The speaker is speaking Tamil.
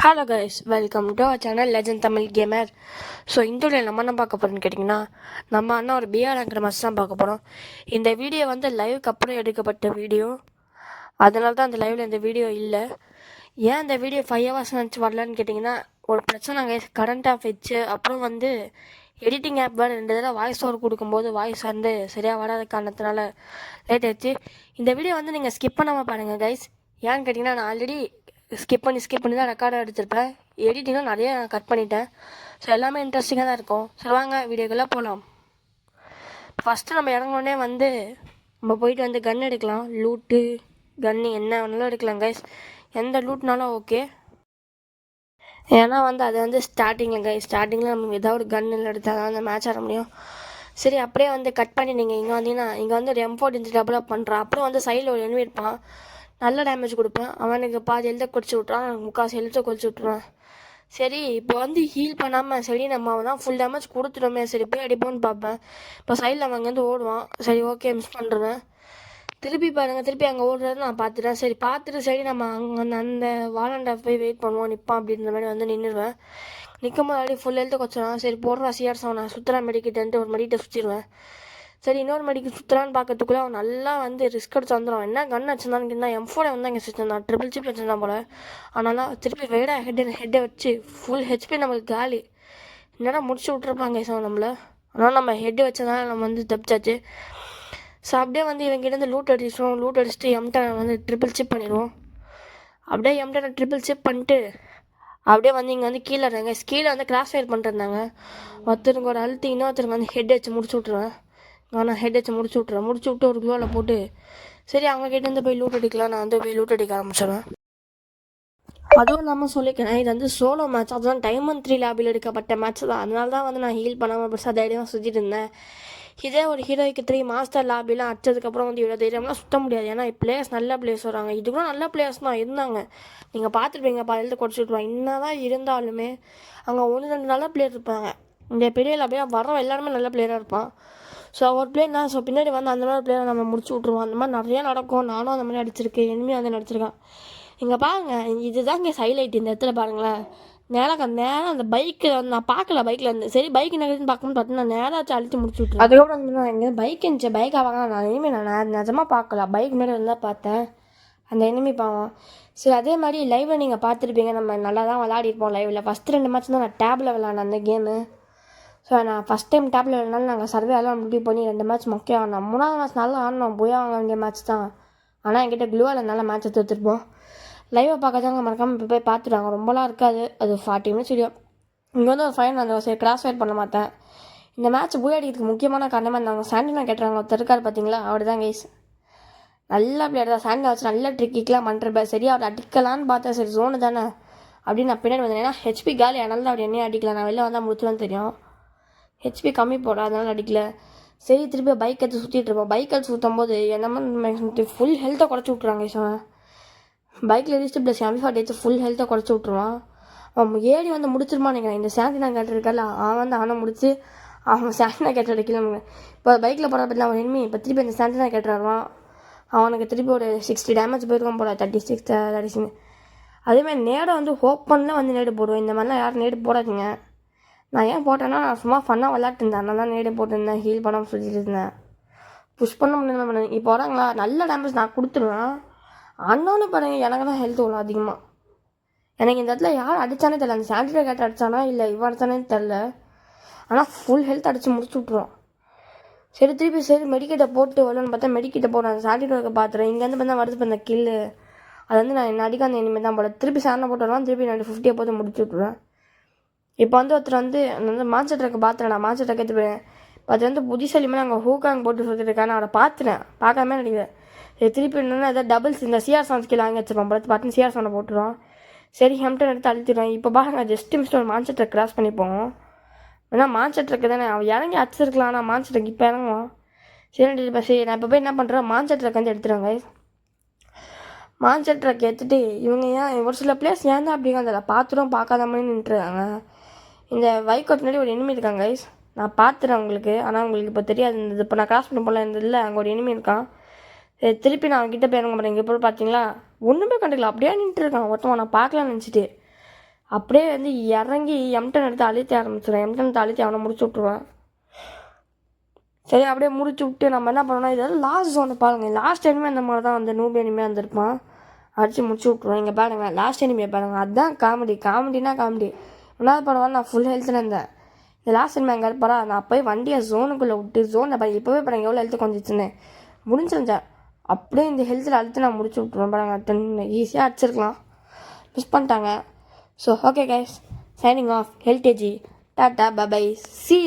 Hello guys, welcome to our channel legend Tamil gamer. So இந்த வீடியோவில் நம்ம என்ன பார்க்க போகிறோம்னு கேட்டிங்கன்னா, நம்ம அண்ணா ஒரு பிஆர் ரேங்கிற மேட்ச் தான் பார்க்க போகிறோம். இந்த வீடியோ வந்து லைவுக்கு அப்புறம் எடுக்கப்பட்ட வீடியோ, அதனால தான் அந்த லைவில் இந்த வீடியோ இல்லை. ஏன் இந்த வீடியோ 5 ஹவர்ஸ் நினச்சி வரலன்னு கேட்டிங்கன்னா, ஒரு பிரச்சனை கைஸ். கரண்ட் ஆஃப் வச்சு அப்புறம் வந்து எடிட்டிங் ஆப் வேறு 2 தடவை வாய்ஸ் ஓவர் கொடுக்கும்போது வாய்ஸ் வந்து சரியாக வராத காரணத்தினால லேட் ஆயிடுச்சு. இந்த வீடியோ வந்து நீங்கள் ஸ்கிப் பண்ணாமல் பாருங்கள் கைஸ். ஏன்னு கேட்டிங்கன்னா, நான் ஆல்ரெடி ஸ்கிப் பண்ணி தான் ரெக்கார்டாக எடுத்திருப்பேன். எடிட்டிங்கும் நிறைய கட் பண்ணிட்டேன். ஸோ எல்லாமே இன்ட்ரெஸ்டிங்காக தான் இருக்கும். சரி வாங்க வீடியோக்கெல்லாம் போகலாம். ஃபஸ்ட்டு நம்ம இறங்கினோடனே வந்து நம்ம போயிட்டு வந்து கன் எடுக்கலாம். லூட்டு கன்னு என்ன வேணாலும் எடுக்கலாம் கைஸ். எந்த லூட்னாலும் ஓகே. ஏன்னா வந்து அது வந்து ஸ்டார்டிங்கில் கைஸ். ஸ்டார்டிங்கில் நம்ம ஏதாவது ஒரு கன்னில் எடுத்தால் தான் அந்த மேட்ச் ஆட முடியும். சரி அப்படியே வந்து கட் பண்ணி நீங்கள் இங்கே வந்தீங்கன்னா, இங்கே வந்து ஒரு M4 டெவலப் பண்ணுறான். அப்புறம் வந்து சைடில் ஒரு எனிமி இருப்பான். நல்ல டேமேஜ் கொடுப்பேன். அவனுக்கு பாதி எழுத குடிச்சு விட்றான், முக்காசு எழுத குடிச்சு விட்ருவேன். சரி இப்போ வந்து ஹீல் பண்ணாமல் சரி நம்ம தான் ஃபுல் டேமேஜ் கொடுத்துட்டோமே, சரி போய் அடிப்போன்னு பார்ப்பேன். இப்போ சைடில் அவன் அங்கேருந்து ஓடுவான். சரி ஓகே, மிஸ் பண்ணுறேன். திருப்பி பாருங்கள், திருப்பி அங்கே ஓடுறது நான் பார்த்துட்டேன். சரி பார்த்துட்டு சரி நம்ம அங்கே அந்த வாலண்டா போய் வெயிட் பண்ணுவோம், நிற்பான் அப்படின்ற மாதிரி வந்து நின்றுடுவேன். நிற்கும் போது அப்படியே ஃபுல் எழுத்து கொச்சிடுவான். சரி போடுறா சிஆர்ஸ் அவனை சுற்றுலா மெடிக்கிட்டேன்ட்டு ஒரு மெடிக்கிட்ட சுற்றிடுவேன். சரி இன்னொரு மெடிக்கு சுற்றுலான்னு பார்க்கறதுக்குள்ளே அவன் நல்லா வந்து ரிஸ்க் எடுத்து வந்துடும். என்ன கன் வச்சுருந்தான்னு கேட்டால் M4 வந்து அங்கே வச்சுருந்தான். ட்ரிபிள் சிப் வச்சுருந்தான் போல். ஆனாலும் திருப்பி வேடா ஹெட்டை வச்சு ஃபுல் ஹெச்பி நமக்கு காலி. என்னடா முடிச்சு விட்ருப்பாங்க சார் நம்மளை. ஆனால் நம்ம ஹெட்டு வச்சதால நம்ம வந்து தப்பிச்சாச்சு. ஸோ அப்படியே வந்து இவங்கிட்ட லூட் அடிச்சுட்டு M10 வந்து ட்ரிபிள் சிப் பண்ணிடுவோம். அப்படியே M10 ட்ரிபிள் சிப் பண்ணிட்டு அப்படியே வந்து இங்கே வந்து கீழே இருங்க. கீழே வந்து கிராஸ் ஃபயர் பண்ணிட்டுருந்தாங்க. ஒருத்தருக்கு ஒரு அழுத்தி இன்னொருத்தருக்கு வந்து ஹெட் வச்சு முடிச்சு விட்ருவேன். நான் ஹெட் வச்சு முடிச்சு விட்டு ஒரு க்ளோவில் போட்டு சரி அவங்க கிட்டேருந்து போய் லூட் அடிக்கலாம். நான் வந்து போய் லூட் அடிக்க ஆரம்பிச்சிடுவேன். அதுவும் இல்லாமல் சொல்லிக்கிறேன், இது வந்து சோலோ மேட்ச். அதுதான் டைமண்ட் 3 லாபியில் எடுக்கப்பட்ட மேட்ச் தான். அதனால தான் வந்து நான் ஹீல் பண்ணாமல் பெருசாக தைரியமாக சுற்றிட்டு இருந்தேன். இதே ஒரு ஹீரோய்க்கு 3 மாஸ்டர் லாபிலாம் அடிச்சதுக்கப்புறம் வந்து இவ்வளோ தைரியம்லாம் சுற்ற முடியாது. ஏன்னா பிளேயர்ஸ் நல்ல பிளேயர்ஸ் வராங்க. இது கூட நல்ல பிளேயர்ஸ் தான் இருந்தாங்க. நீங்கள் பார்த்துருப்பீங்க, எழுத குறைச்சி விட்ருவாங்க. என்ன தான் இருந்தாலுமே அங்கே 1-2 நல்ல பிளேயர் இருப்பாங்க. இந்த பெரிய லாபியாக வரோம் எல்லாருமே நல்ல பிளேயராக இருப்பான். ஸோ ஒரு பிளேயர் தான். ஸோ பின்னாடி வந்து அந்த மாதிரி பிளேயரை நம்ம முடிச்சு விட்ருவோம். அந்த மாதிரி நிறையா நடக்கும். நானும் அந்த மாதிரி அடிச்சிருக்கேன். எனிமி வந்து நடிச்சிருக்கேன். இங்கே பாருங்க, இதுதான் இங்கே ஹைலைட். இந்த இடத்துல பாருங்களேன், நேராக அந்த பைக்கு வந்து நான் பார்க்கல. பைக்கில் இருந்து சரி பைக் நகருன்னு பார்க்கணும்னு பார்த்தீங்கன்னா நேராக வச்சு அழுத்தி முடிச்சு விட்ருவேன். அதுக்கப்புறம் வந்து நான் எங்கே பைக் இருந்துச்சு, பைக்காக வாங்க நான் இனிமேல் நான் நிஜமாக பார்க்கல. பைக் முன்னாடி வந்தால் பார்த்தேன் அந்த எனிமி பாவம். சரி அதே மாதிரி லைவில் நீங்கள் பார்த்துருப்பீங்க, நம்ம நல்லா தான் விளாடிருப்போம் லைவில். ஃபஸ்ட்டு 2 மேட்ச் தான் நான் டேப்பில் விளாண்டேன் அந்த கேமு. ஸோ நான் ஃபஸ்ட் டைம் டேப்பில் விளாட்னாலும் நாங்கள் சர்வே எல்லாம் முடிவு பண்ணி 2 மேட்ச் மொக்கையாக ஆடினோம். 3ஆவது மேட்ச் நல்லா ஆடினோம், போய் வாங்க வேண்டிய மேட்ச் தான். ஆனால் என்கிட்ட க்ளூவால் நல்ல மேட்ச்சை தோற்றுருப்போம். லைவை பார்க்கறதாங்க மறக்காமல் இப்போ போய் பார்த்துடுவாங்க. ரொம்பலாம் இருக்காது, அது 40 மினிட்ஸ் வீடியோ. இங்கே வந்து ஒரு ஃபைன் வந்து சரி கிராஸ் ஃபயர் பண்ண மாட்டேன். இந்த மேட்ச் போய் அடிக்கிறதுக்கு முக்கியமான காரணமாக இருந்தாங்க. சாண்டினா கேட்டுறாங்க, ஒருத்தர் இருக்கார் பார்த்தீங்களா, அவர் தான் கைஸ். நல்ல பிளேயர் தான். சாண்டினா வச்சு நல்ல ட்ரிக்கிக்கெலாம் பண்ணுறப்ப சரி அவர் அடிக்கலான்னு பார்த்தேன். சரி ஜோனு தானே அப்படின்னு நான் பின்னாடி வந்தேன். ஏன்னா ஹெச்பி காலி, அதனால தான் அவர் என்னையும் அடிக்கலாம். நான் வெளில வந்தால் முடிச்சுலாம் தெரியும். ஹெச்பி கம்மி போட, அதனால் அடிக்கல. சரி திருப்பி பைக் எடுத்து சுற்றிட்டு இருப்போம். பைக் எடுத்து சுற்றும் போது என்னமோ ஃபுல் ஹெல்த்தை குறைச்சி விட்ருவாங்க சார். பைக்கில் ரீஸ்ட்டு ப்ளஸ் M40 எடுத்து ஃபுல் ஹெல்த்தை குறைச்சி விட்ருவான். அவன் ஏறி வந்து முடிச்சிருமான்னு நினைக்கிறேன். இந்த சாண்டினா கேட்டிருக்கல, அவன் வந்து அவனை முடிச்சு அவன் சாண்டினா கேட்டு அடிக்கல. இப்போ பைக்கில் போகிற பற்றில அவன் எனிமி இப்போ திருப்பி அந்த சாண்டினா கேட்டுறான். அவனுக்கு திருப்பி ஒரு 60 டேமேஜ் போயிருக்கான் போல, 36 36. அதேமாதிரி நேடை வந்து ஓப்பனில் வந்து நேடு போடுவேன். இந்த மாதிரிலாம் யாரும் நேடு போடாதீங்க. நான் ஏன் போட்டேன்னா, நான் சும்மா ஃபன்னாக விளாட்டு இருந்தேன். அதனால தான் நேடே போட்டிருந்தேன். ஹீல் பண்ணாமல் சுற்றிட்டு இருந்தேன். புஷ் பண்ண முடியாது. இப்போ வராங்களா, நல்ல டேமேஜ் நான் கொடுத்துருவேன். அண்ணான்னு பாருங்கள், எனக்கு தான் ஹெல்த் அவ்வளோ அதிகமாக. எனக்கு இந்த இடத்துல யார் அடித்தானே தெரில. அந்த சாண்டினா கேட்டு அடித்தானா இல்லை இவன் அடித்தானே தெரில. ஆனால் ஃபுல் ஹெல்த் அடித்து முடிச்சு விட்ருவோம். சரி திருப்பி சரி மெடிக்கிட்ட போட்டு வரலான்னு பார்த்தா மெடிக்கிட்ட போடுறேன். அந்த சாண்டினா பார்த்துறேன். இங்கேருந்து பார்த்தா வருது பண்ண கில்லு. அது வந்து நான் என்ன அடிக்க அந்த இனிமேல் தான் போல. திருப்பி சாண்டை போட்டு வரலாம். திருப்பி நான் 50 போட்டு முடிச்சு விட்ருவேன். இப்போ வந்து ஒருத்தர் வந்து மான்ஸ்டர் ட்ரக்கை பார்த்துறேன். நான் மான்ஸ்டர் ட்ரக் எடுத்துப்பேன். அது வந்து புத்திசாலிமே நாங்கள் ஹூக்காங் போட்டு சுற்றிட்டு இருக்கேன். நான் அவரை பார்த்துறேன், பார்க்காம நினைக்கிறேன். சரி திருப்பி என்னென்னா ஏதாவது டபுள்ஸ் இந்த சிஆர் சான்ஸ் கீழே வாங்கி வச்சிருப்போம். பார்த்து சிஆர் சானை போட்டுருவோம். சரி M10 எடுத்து அழுத்திடுவேன். இப்போ பாருங்க, ஜஸ்ட் மிஸ்டர் ஒரு மான்ஸ்டர் ட்ரக் கிராஸ் பண்ணிப்போம். ஏன்னா மான்ஸ்டர் ட்ரக்கு தானே, அவன் இறங்கி அடிச்சிருக்கலாம். ஆனால் மான்ஸ்டர் ட்ரக் இப்போ இறங்குவோம். சரி இப்போ சரி நான் இப்போ போய் என்ன பண்ணுறேன், மான்ஸ்டர் ட்ரக் வந்து எடுத்துருவாங்க. மான்ஸ்டர் ட்ரக் எடுத்துகிட்டு இவங்க ஏன் ஒரு சில பிளேஸ் ஏன் தான் அப்படிங்க அதில் பார்த்துடும் பார்க்காத மாதிரி நின்றுருக்காங்க. இந்த வைக்கோட் முன்னாடி ஒரு எனிமி இருக்காங்க கைஸ். நான் பார்த்துறேன் உங்களுக்கு, ஆனால் உங்களுக்கு இப்போ தெரியாது. இந்த இப்போ நான் கிராஸ் பண்ண போல இருந்ததில்ல, அங்கே ஒரு எனிமி இருக்கான். திருப்பி நான் அவன்கிட்ட போய் இறங்க மாட்டேன். இங்கே போய் பார்த்தீங்களா ஒன்றுமே கண்டுக்கல, அப்படியே நின்றுருக்கான் ஒருத்தவன். நான் பார்க்கலான்னு நினச்சிட்டு அப்படியே வந்து இறங்கி M10 எடுத்து அழுத்தி ஆரம்பிச்சிடுவேன். M10 எடுத்து அழுத்தி அவனை முடிச்சு விட்ருவேன். சரி அப்படியே முடிச்சு விட்டு நம்ம என்ன பண்ணோம்னா இதெல்லாம் லாஸ்ட் ஜோனை பாருங்கள். லாஸ்ட் எனிமே அந்த மாதிரி தான் வந்து நூபி எனிமே வந்திருப்பான். அடித்து முடிச்சு விட்ருவோம். இங்கே பாருங்கள் லாஸ்ட் எனிமையை பாருங்கள். அதுதான் காமெடினா காமெடி. என்ன பண்ணுவேன், நான் ஃபுல் ஹெல்த்தில் இருந்தேன். இந்த லாஸ்ட் எனிமே எங்கே இருப்பாரா, நான் போய் வண்டியை ஜோனுக்குள்ளே விட்டு ஜோனில் பாருங்க இப்போவே பாருங்க எவ்வளோ ஹெல்த்து கொஞ்சிச்சுன்னு முடிஞ்சிருந்தேன். அப்படியே இந்த ஹெல்த்தில் அழுத்து நான் முடிச்சு விட்ருவேன். பாருங்க 10 ஈஸியாக அடிச்சிருக்கலாம், மிஸ் பண்ணிட்டாங்க. So okay guys, signing off ஹெல்டேஜி. Tata bye, see you.